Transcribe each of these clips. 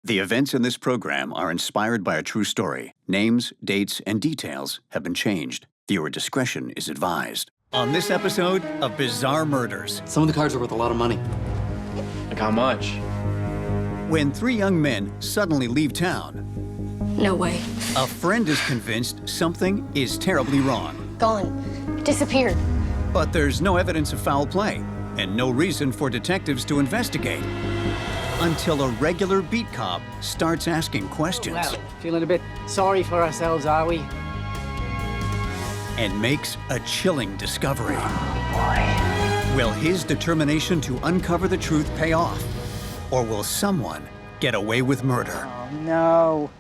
The events in this program are inspired by a true story. Names, dates, and details have been changed. Viewer discretion is advised. On this episode of Bizarre Murders. Some of the cards are worth a lot of money. Like how much? When three young men suddenly leave town, No way. a friend is convinced something is terribly wrong. Gone. Disappeared. But there's no evidence of foul play and no reason for detectives to investigate. Until a regular beat cop starts asking questions. Well, feeling a bit sorry for ourselves, are we? And makes a chilling discovery. Will his determination to uncover the truth pay off? Or will someone get away with murder? Oh, no.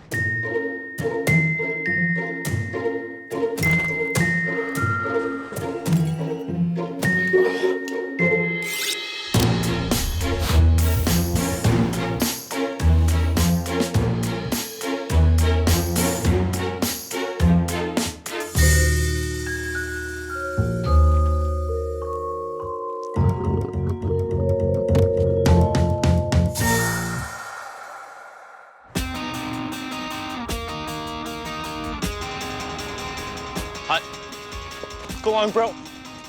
Go on, bro.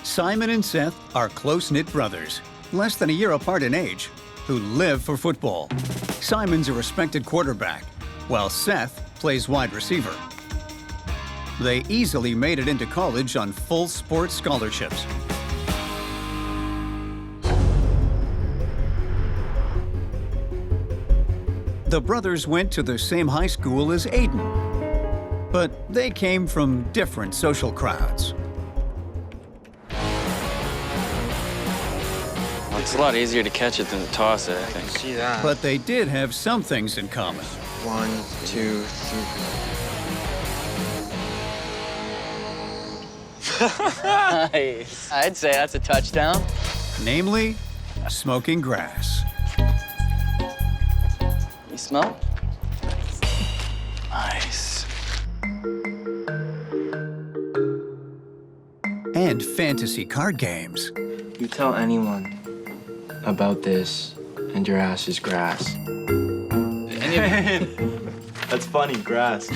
Simon and Seth are close-knit brothers, less than a year apart in age, who live for football. Simon's a respected quarterback, while Seth plays wide receiver. They easily made it into college on full sports scholarships. The brothers went to the same high school as Aiden, but they came from different social crowds. It's a lot easier to catch it than to toss it, I think. See that? But they did have some things in common. 1, 2, 3. Nice. I'd say that's a touchdown. Namely, smoking grass. You smell? Nice. And fantasy card games. You tell anyone about this, and your ass is grass. That's funny, grass.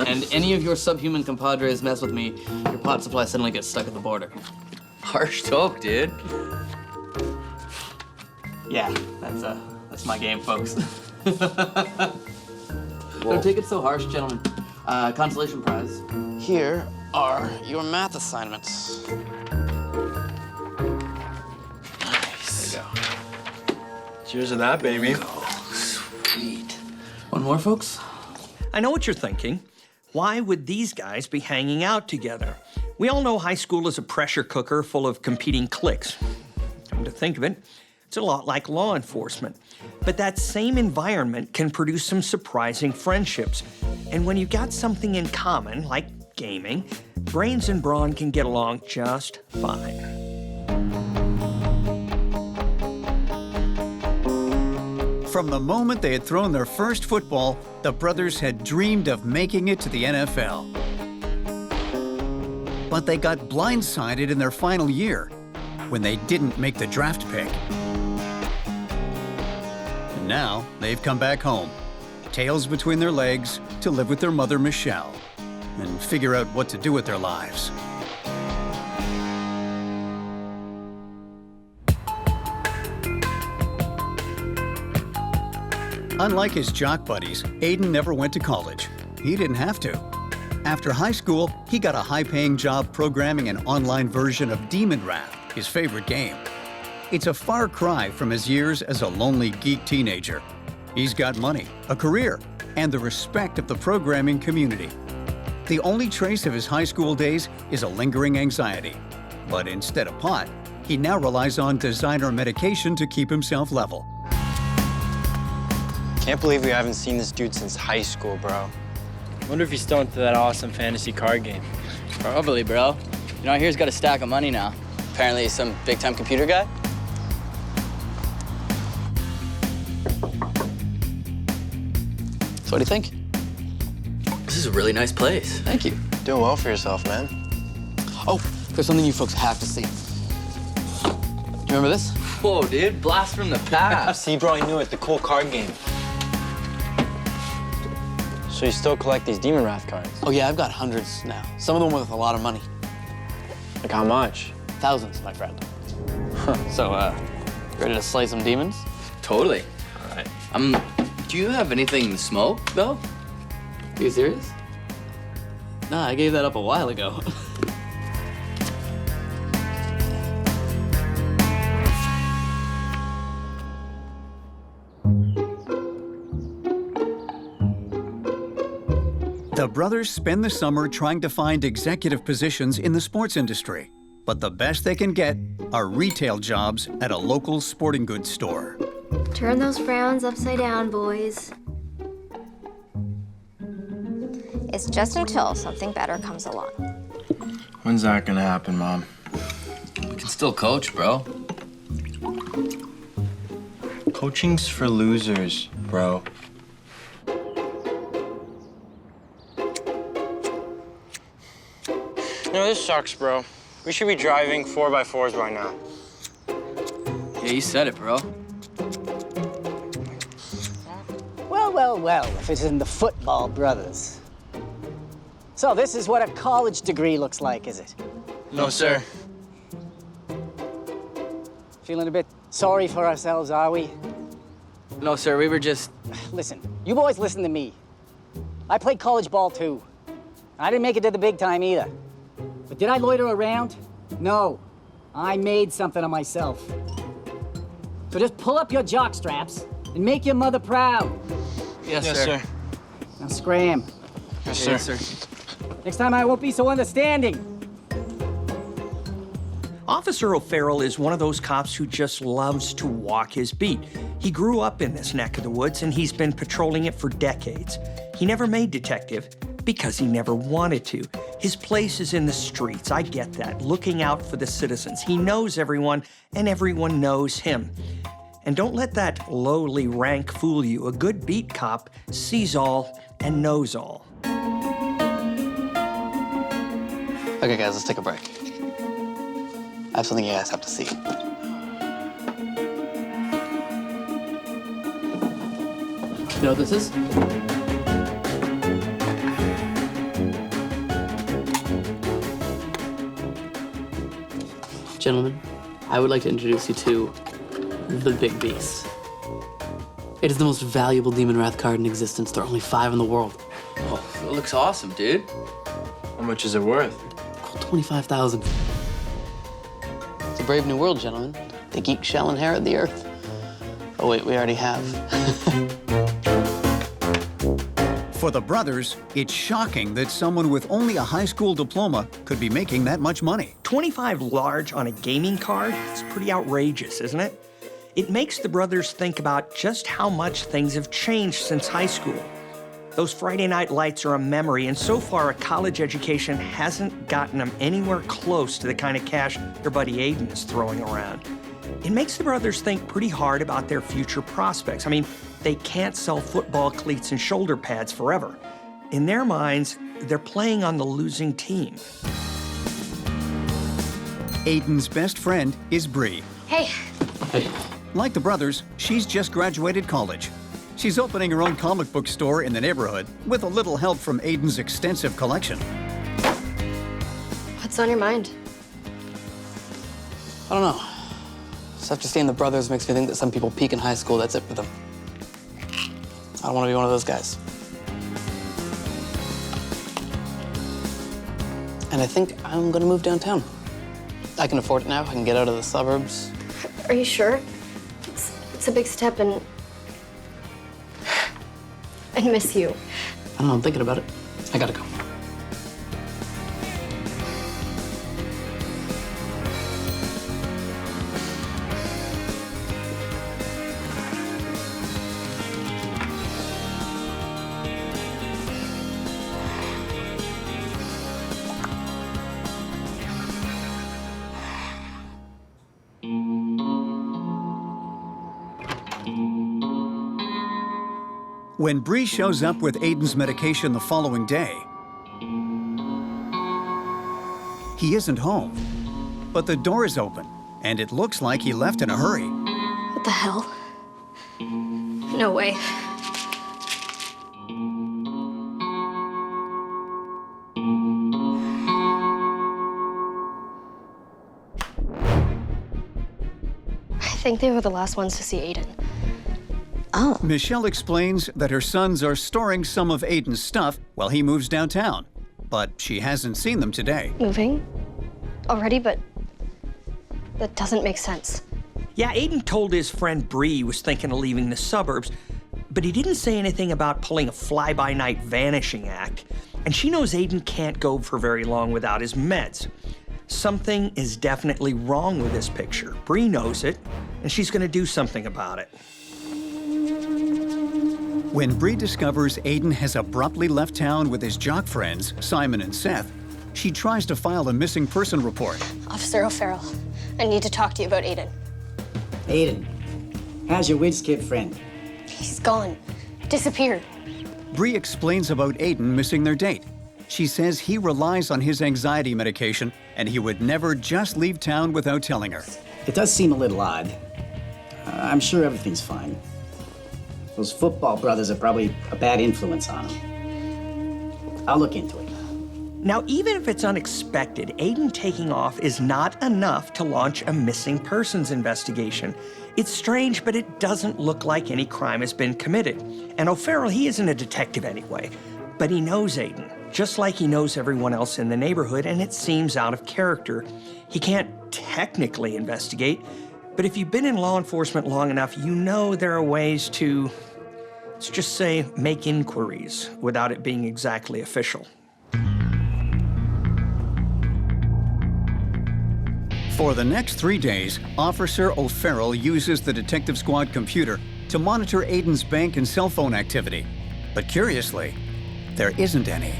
And any of your subhuman compadres mess with me, your pot supply suddenly gets stuck at the border. Harsh talk, dude. Yeah, that's my game, folks. Don't take it so harsh, gentlemen. Consolation prize. Here are your math assignments. Nice. There you go. Cheers to that, baby. Sweet. One more, folks? I know what you're thinking. Why would these guys be hanging out together? We all know high school is a pressure cooker full of competing cliques. Come to think of it, it's a lot like law enforcement. But that same environment can produce some surprising friendships. And when you've got something in common, like gaming, brains and brawn can get along just fine. From the moment they had thrown their first football, the brothers had dreamed of making it to the NFL. But they got blindsided in their final year when they didn't make the draft pick. And now they've come back home, tails between their legs, to live with their mother, Michelle, and figure out what to do with their lives. Unlike his jock buddies, Aiden never went to college. He didn't have to. After high school, he got a high-paying job programming an online version of Demon Wrath, his favorite game. It's a far cry from his years as a lonely geek teenager. He's got money, a career, and the respect of the programming community. The only trace of his high school days is a lingering anxiety. But instead of pot, he now relies on designer medication to keep himself level. Can't believe we haven't seen this dude since high school, bro. Wonder if he's still into that awesome fantasy card game. Probably, bro. You know, I hear he's got a stack of money now. Apparently he's some big-time computer guy. So what do you think? This is a really nice place. Thank you. Doing well for yourself, man. Oh, there's something you folks have to see. You remember this? Whoa, dude. Blast from the past. See, bro, I knew it. The cool card game. So you still collect these Demon Wrath cards? Oh yeah, I've got hundreds now. Some of them with a lot of money. Like how much? Thousands, my friend. So, ready to slay some demons? Totally. All right. Do you have anything to smoke, though? Are you serious? Nah, I gave that up a while ago. The brothers spend the summer trying to find executive positions in the sports industry. But the best they can get are retail jobs at a local sporting goods store. Turn those frowns upside down, boys. It's just until something better comes along. When's that gonna happen, Mom? You can still coach, bro. Coaching's for losers, bro. You know, this sucks, bro. We should be driving 4x4s by now. Yeah, you said it, bro. Well, well, well, if it isn't the football brothers. So this is what a college degree looks like, is it? No, sir. Feeling a bit sorry for ourselves, are we? No, sir, we were just... Listen, you boys listen to me. I played college ball too. I didn't make it to the big time either. But did I loiter around? No. I made something of myself. So just pull up your jock straps and make your mother proud. Yes, Yes, sir. sir. Now scram. Yes, sir. Yes, sir. Next time I won't be so understanding. Officer O'Farrell is one of those cops who just loves to walk his beat. He grew up in this neck of the woods, and he's been patrolling it for decades. He never made detective because he never wanted to. His place is in the streets, I get that, looking out for the citizens. He knows everyone, and everyone knows him. And don't let that lowly rank fool you. A good beat cop sees all and knows all. Okay, guys, let's take a break. I have something you guys have to see. You know what this is? Gentlemen, I would like to introduce you to the Big Beast. It is the most valuable Demon Wrath card in existence. There are only 5 in the world. Oh, it looks awesome, dude. How much is it worth? 25,000. It's a brave new world, gentlemen. The geek shall inherit the earth. Oh wait, we already have. For the brothers, it's shocking that someone with only a high school diploma could be making that much money. 25 large on a gaming card? It's pretty outrageous, isn't it? It makes the brothers think about just how much things have changed since high school. Those Friday night lights are a memory, and so far a college education hasn't gotten them anywhere close to the kind of cash their buddy Aiden is throwing around. It makes the brothers think pretty hard about their future prospects. I mean, they can't sell football cleats and shoulder pads forever. In their minds, they're playing on the losing team. Aiden's best friend is Bree. Hey, Hey, Like the brothers, she's just graduated college. She's opening her own comic book store in the neighborhood with a little help from Aiden's extensive collection. what's on your mind? I don't know. Just after seeing the brothers makes me think that some people peak in high school, that's it for them. I don't want to be one of those guys. And I think I'm gonna move downtown. I can afford it now. I can get out of the suburbs. Are you sure? It's a big step and I miss you. I don't know, I'm thinking about it. I gotta go. When Bree shows up with Aiden's medication the following day, he isn't home. But the door is open, and it looks like he left in a hurry. What the hell? No way. think they were the last ones to see Aiden. Oh. Michelle explains that her sons are storing some of Aiden's stuff while he moves downtown, but she hasn't seen them today. Moving? Already, but that doesn't make sense. Yeah, Aiden told his friend Bree he was thinking of leaving the suburbs, but he didn't say anything about pulling a fly-by-night vanishing act. And she knows Aiden can't go for very long without his meds. Something is definitely wrong with this picture. Bree knows it, and she's gonna do something about it. When Bree discovers Aiden has abruptly left town with his jock friends, Simon and Seth, she tries to file a missing person report. Officer O'Farrell, I need to talk to you about Aiden. Aiden, how's your whiz kid friend? He's gone. Disappeared. Bree explains about Aiden missing their date. She says he relies on his anxiety medication and he would never just leave town without telling her. It does seem a little odd. I'm sure everything's fine. Those football brothers are probably a bad influence on him. I'll look into it. Now, even if it's unexpected, Aiden taking off is not enough to launch a missing persons investigation. It's strange, but it doesn't look like any crime has been committed. And O'Farrell, he isn't a detective anyway, but he knows Aiden, just like he knows everyone else in the neighborhood, and it seems out of character. He can't technically investigate, but if you've been in law enforcement long enough, you know there are ways to, let's just say, make inquiries without it being exactly official. For the next 3 days, Officer O'Farrell uses the detective squad computer to monitor Aiden's bank and cell phone activity. But curiously, there isn't any.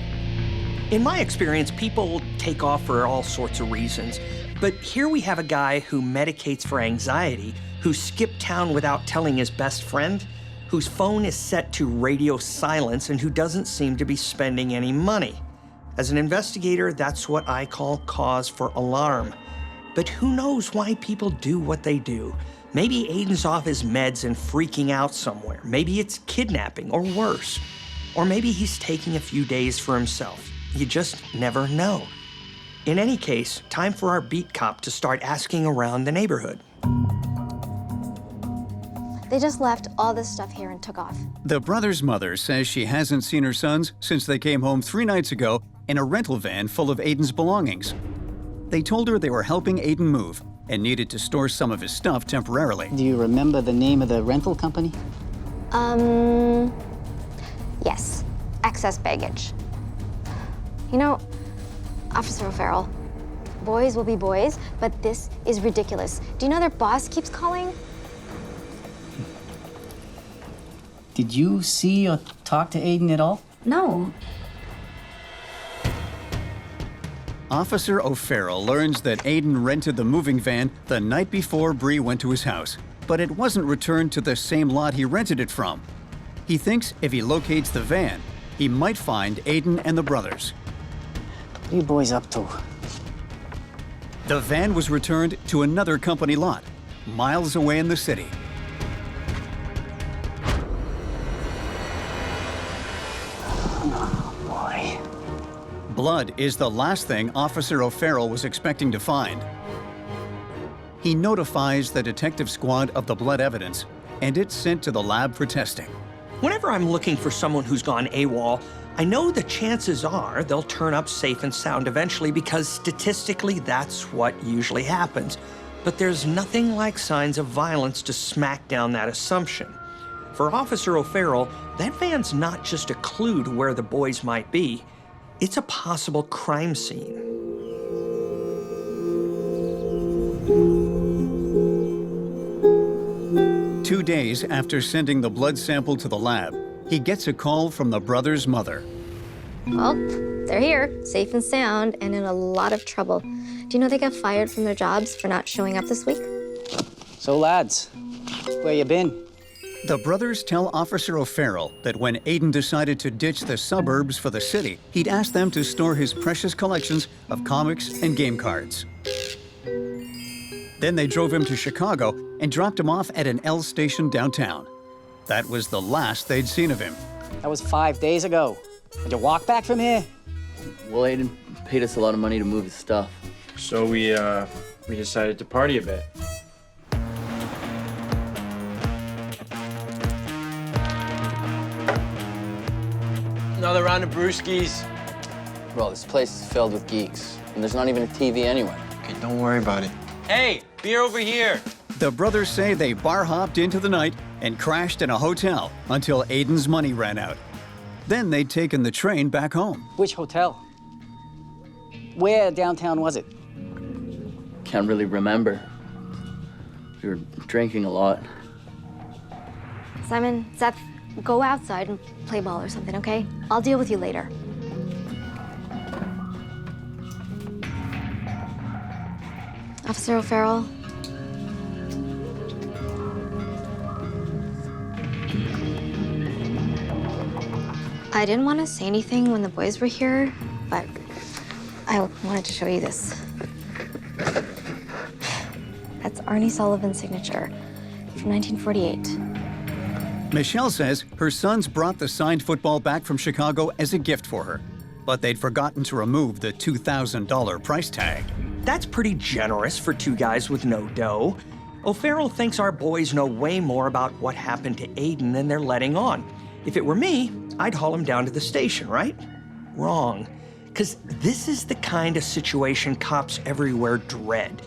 In my experience, people take off for all sorts of reasons. But here we have a guy who medicates for anxiety, who skipped town without telling his best friend, whose phone is set to radio silence, and who doesn't seem to be spending any money. As an investigator, that's what I call cause for alarm. But who knows why people do what they do? Maybe Aiden's off his meds and freaking out somewhere. Maybe it's kidnapping or worse. Or maybe he's taking a few days for himself. You just never know. In any case, time for our beat cop to start asking around the neighborhood. They just left all this stuff here and took off. The brother's mother says she hasn't seen her sons since they came home 3 nights ago in a rental van full of Aiden's belongings. They told her they were helping Aiden move and needed to store some of his stuff temporarily. Do you remember the name of the rental company? Yes. Excess baggage. You know, Officer O'Farrell, boys will be boys, but this is ridiculous. Do you know their boss keeps calling? Did you see or talk to Aiden at all? No. Officer O'Farrell learns that Aiden rented the moving van the night before Bree went to his house, but it wasn't returned to the same lot he rented it from. He thinks if he locates the van, he might find Aiden and the brothers. What are you boys up to? The van was returned to another company lot, miles away in the city. Oh, boy. Blood is the last thing Officer O'Farrell was expecting to find. He notifies the detective squad of the blood evidence, and it's sent to the lab for testing. Whenever I'm looking for someone who's gone AWOL, I know the chances are they'll turn up safe and sound eventually because statistically that's what usually happens. But there's nothing like signs of violence to smack down that assumption. For Officer O'Farrell, that van's not just a clue to where the boys might be. It's a possible crime scene. Two days after sending the blood sample to the lab, he gets a call from the brother's mother. Well, they're here, safe and sound, and in a lot of trouble. Do you know they got fired from their jobs for not showing up this week? So, lads, where you been? The brothers tell Officer O'Farrell that when Aiden decided to ditch the suburbs for the city, he'd asked them to store his precious collections of comics and game cards. Then they drove him to Chicago and dropped him off at an L station downtown. That was the last they'd seen of him. That was 5 days ago. Did you walk back from here? Well, Aiden paid us a lot of money to move his stuff. So we decided to party a bit. Another round of brewskis. Bro, this place is filled with geeks, and there's not even a TV anywhere. Okay, don't worry about it. Hey, beer over here. The brothers say they bar hopped into the night and crashed in a hotel until Aiden's money ran out. Then they'd taken the train back home. Which hotel? Where downtown was it? Can't really remember. We were drinking a lot. Simon, Seth, go outside and play ball or something, okay? I'll deal with you later. Officer O'Farrell. I didn't want to say anything when the boys were here, but I wanted to show you this. That's Arnie Sullivan's signature from 1948. Michelle says her sons brought the signed football back from Chicago as a gift for her, but they'd forgotten to remove the $2,000 price tag. That's pretty generous for two guys with no dough. O'Farrell thinks our boys know way more about what happened to Aiden than they're letting on. If it were me, I'd haul him down to the station, right? Wrong. Because this is the kind of situation cops everywhere dread.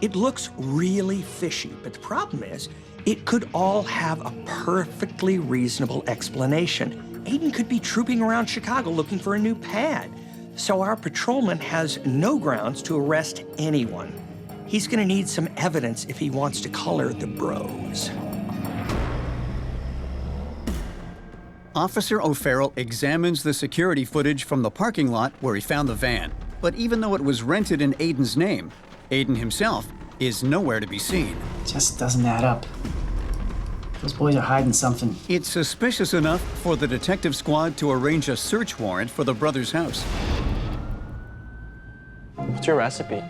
It looks really fishy, but the problem is, it could all have a perfectly reasonable explanation. Aiden could be trooping around Chicago looking for a new pad. So our patrolman has no grounds to arrest anyone. He's gonna need some evidence if he wants to color the bros. Officer O'Farrell examines the security footage from the parking lot where he found the van. But even though it was rented in Aiden's name, Aiden himself is nowhere to be seen. Just doesn't add up. Those boys are hiding something. It's suspicious enough for the detective squad to arrange a search warrant for the brothers' house. What's your recipe?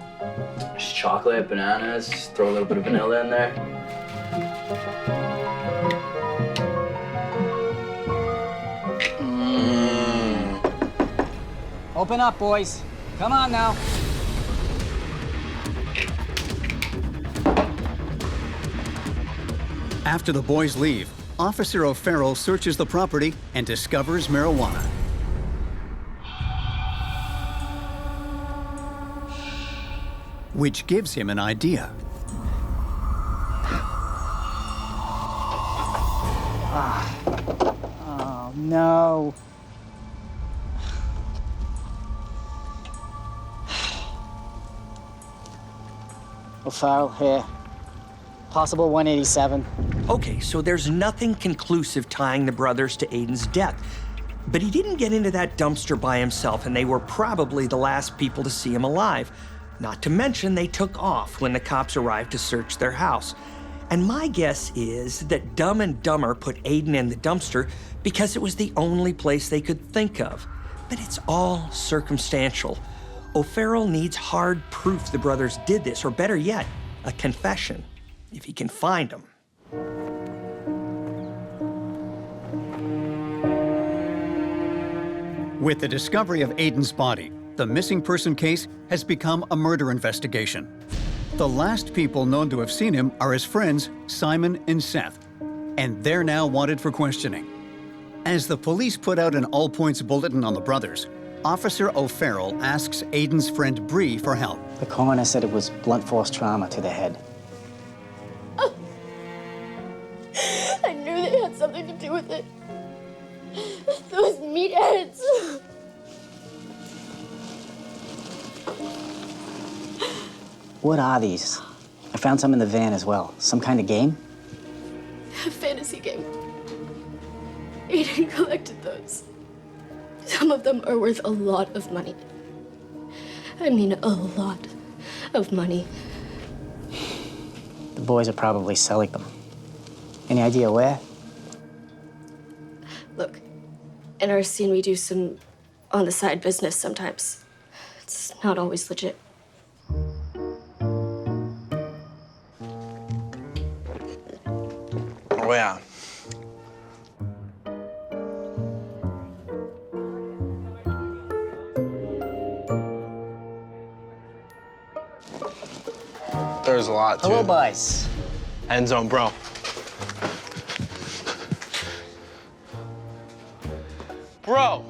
Just chocolate, bananas, throw a little bit of vanilla in there. Open up, boys. Come on now. After the boys leave, Officer O'Farrell searches the property and discovers marijuana. Which gives him an idea. Oh, no. O'Farrell here. Possible 187. Okay, so there's nothing conclusive tying the brothers to Aiden's death. But he didn't get into that dumpster by himself, and they were probably the last people to see him alive. Not to mention, they took off when the cops arrived to search their house. And my guess is that Dumb and Dumber put Aiden in the dumpster because it was the only place they could think of. But it's all circumstantial. O'Farrell needs hard proof the brothers did this, or better yet, a confession, if he can find them. With the discovery of Aiden's body, the missing person case has become a murder investigation. The last people known to have seen him are his friends, Simon and Seth, and they're now wanted for questioning. As the police put out an all-points bulletin on the brothers, Officer O'Farrell asks Aiden's friend Bree for help. The coroner said it was blunt force trauma to the head. I knew they had something to do with it. Those meatheads. What are these? I found some in the van as well. Some kind of game? A fantasy game. Aiden collected those. Some of them are worth a lot of money. I mean, a lot of money. The boys are probably selling them. Any idea where? Look, in our scene, we do some on-the-side business sometimes. It's not always legit. Oh, yeah. There's a lot, too. Hello, boys. End zone, bro. Bro,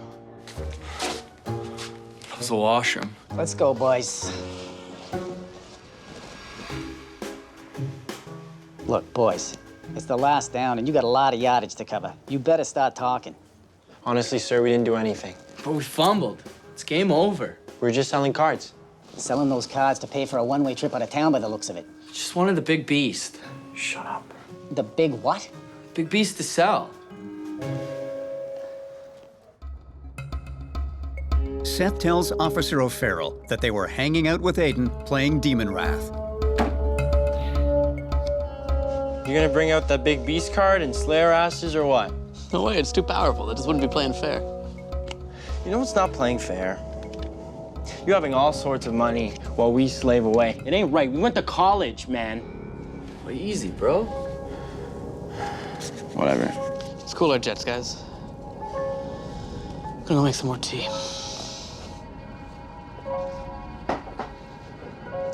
the washroom. Let's go, boys. Look, boys, it's the last down, and you got a lot of yardage to cover. You better start talking. Honestly, sir, we didn't do anything. But we fumbled. It's game over. We were just selling cards. Selling those cards to pay for a one-way trip out of town by the looks of it. Just wanted the big beast. Shut up. The big what? Big beast to sell. Seth tells Officer O'Farrell that they were hanging out with Aiden playing Demon Wrath. You gonna bring out that big beast card and slay our asses or what? No way, it's too powerful. That just wouldn't be playing fair. You know what's not playing fair? You having all sorts of money while we slave away. It ain't right. We went to college, man. Well, easy, bro. Whatever. Let's cool our jets, guys. Gonna go make some more tea.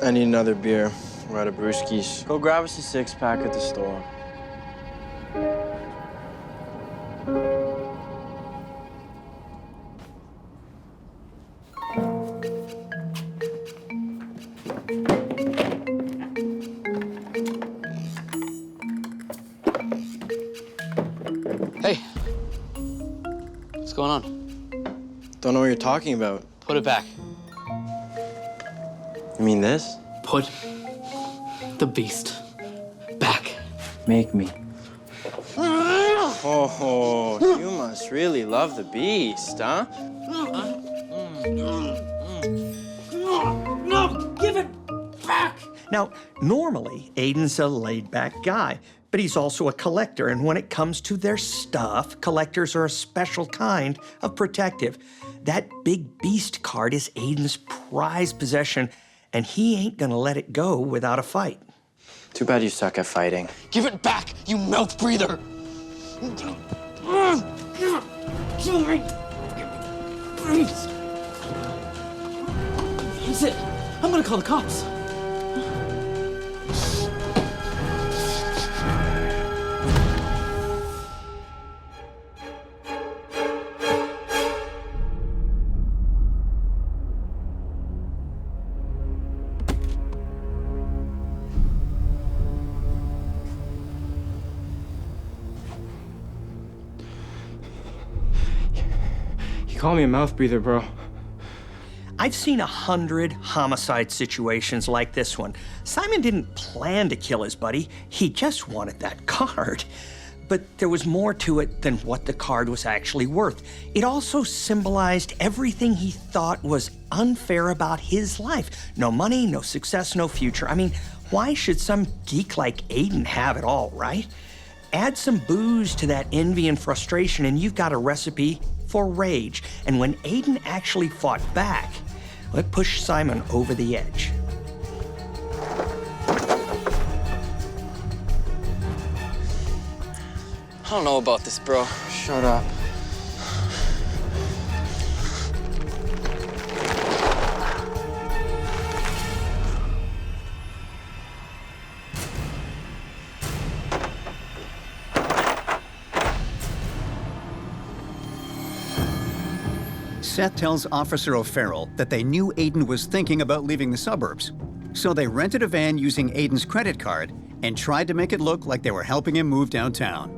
I need another beer. We're out of brewskis. Go grab us a six-pack at the store. Hey. What's going on? Don't know what you're talking about. Put it back. You mean this? Put the beast back. Make me. Oh, you must really love the beast, huh? No, give it back! Now, normally, Aiden's a laid-back guy, but he's also a collector, and when it comes to their stuff, collectors are a special kind of protective. That big beast card is Aiden's prized possession, and he ain't gonna let it go without a fight. Too bad you suck at fighting. Give it back, you mouth breather! Kill me! Please! That's it. I'm gonna call the cops. Call me a mouth breather, bro. I've seen 100 homicide situations like this one. Simon didn't plan to kill his buddy. He just wanted that card. But there was more to it than what the card was actually worth. It also symbolized everything he thought was unfair about his life. No money, no success, no future. I mean, why should some geek like Aiden have it all, right? Add some booze to that envy and frustration, and you've got a recipe for rage. And when Aiden actually fought back, it pushed Simon over the edge. I don't know about this, bro. Shut up. Seth tells Officer O'Farrell that they knew Aiden was thinking about leaving the suburbs. So they rented a van using Aiden's credit card and tried to make it look like they were helping him move downtown.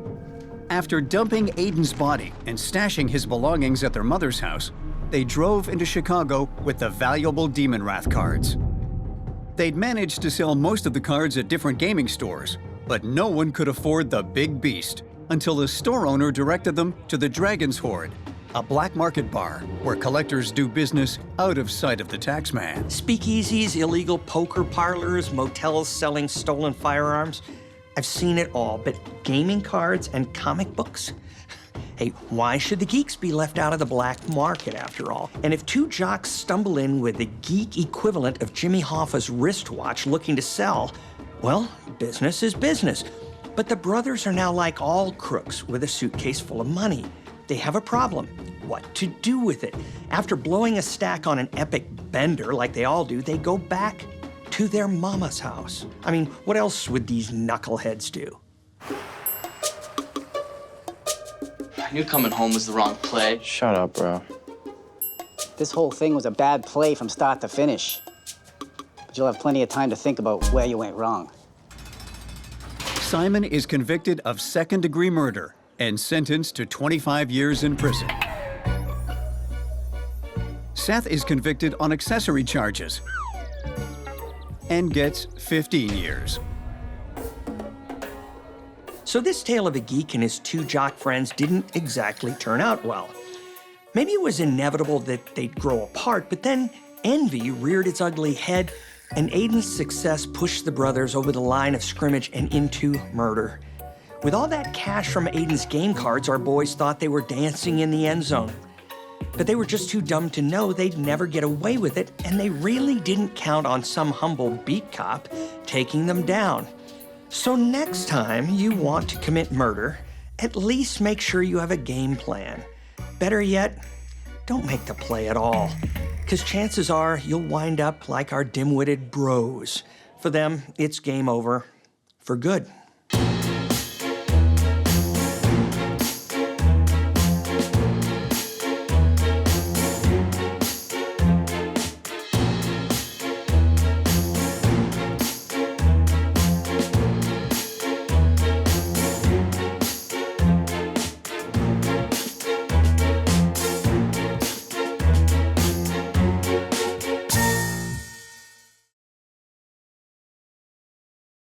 After dumping Aiden's body and stashing his belongings at their mother's house, they drove into Chicago with the valuable Demon Wrath cards. They'd managed to sell most of the cards at different gaming stores, but no one could afford the big beast until the store owner directed them to the Dragon's Hoard, a black market bar where collectors do business out of sight of the taxman. Speakeasies, illegal poker parlors, motels selling stolen firearms. I've seen it all, but gaming cards and comic books? Hey, why should the geeks be left out of the black market after all? And if two jocks stumble in with the geek equivalent of Jimmy Hoffa's wristwatch looking to sell, well, business is business. But the brothers are now like all crooks with a suitcase full of money. They have a problem. What to do with it? After blowing a stack on an epic bender like they all do, they go back to their mama's house. I mean, what else would these knuckleheads do? I knew coming home was the wrong play. Shut up, bro. This whole thing was a bad play from start to finish. But you'll have plenty of time to think about where you went wrong. Simon is convicted of second-degree murder and sentenced to 25 years in prison. Seth is convicted on accessory charges and gets 15 years. So this tale of a geek and his two jock friends didn't exactly turn out well. Maybe it was inevitable that they'd grow apart, but then envy reared its ugly head, and Aiden's success pushed the brothers over the line of scrimmage and into murder. With all that cash from Aiden's game cards, our boys thought they were dancing in the end zone. But they were just too dumb to know they'd never get away with it, and they really didn't count on some humble beat cop taking them down. So next time you want to commit murder, at least make sure you have a game plan. Better yet, don't make the play at all, because chances are you'll wind up like our dim-witted bros. For them, it's game over for good.